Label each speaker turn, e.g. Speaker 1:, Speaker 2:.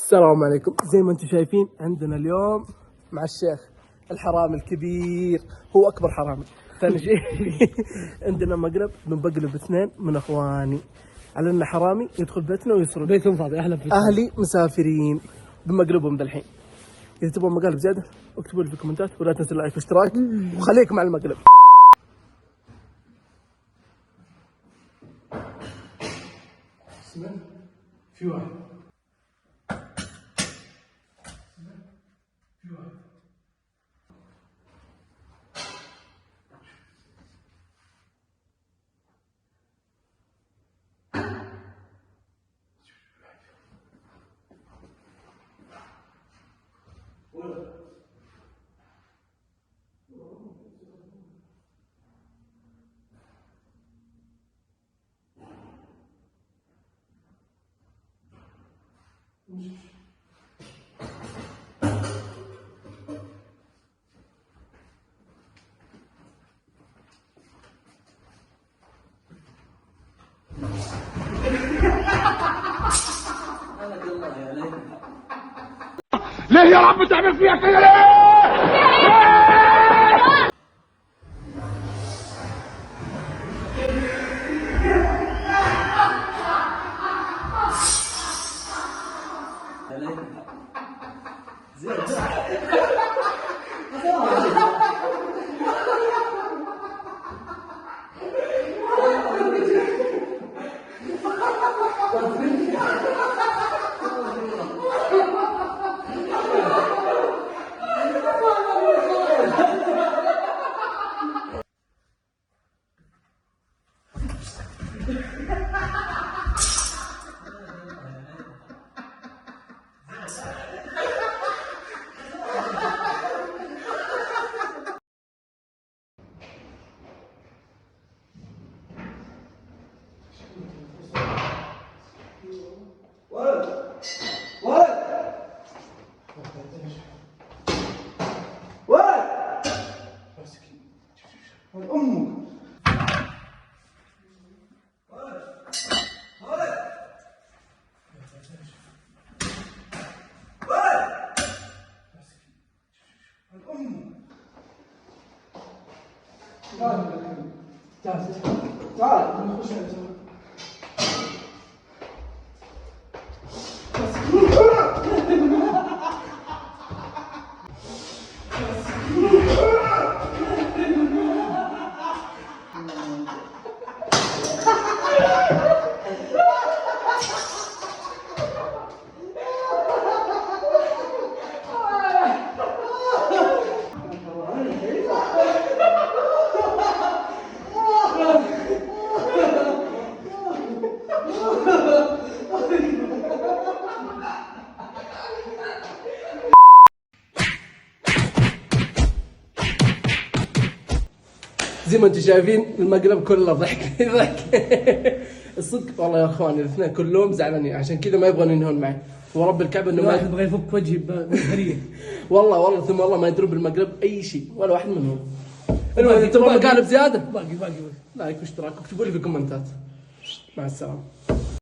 Speaker 1: السلام عليكم. زي ما انتم شايفين عندنا اليوم مع الشيخ الحرامي الكبير، هو اكبر حرامي. ثاني شيء عندنا مقلب بنقلب اثنين من اخواني، على انه حرامي يدخل بيتنا ويسرق.
Speaker 2: بيتهم فاضي. اهلا فيك.
Speaker 1: اهلي مسافرين بمقلبهم دالحين. اذا تبغوا مقالب زياده اكتبوا لي في الكومنتات، ولا تنسوا اللايك والاشتراك، وخليكم مع المقلب. في واحد
Speaker 3: ليه يا رب تعمل فيها كده ليه؟ تعال نخش على سوا.
Speaker 1: زي ما انتم شايفين المقلب كله ضحك ضحك. الصدق والله يا اخواني الاثنين كلهم زعلانين، عشان كذا ما يبغون ينهون معي. ورب الكعبه انه ما
Speaker 2: يبغى يفك وجهي بالهريه.
Speaker 1: والله ثم والله ما يدرون بالمقلب اي شيء ولا واحد منهم. المهم تبغى مقالب زياده؟
Speaker 2: باقي
Speaker 1: لايك واشتراك واكتبوا لي في الكومنتات. مع السلامه.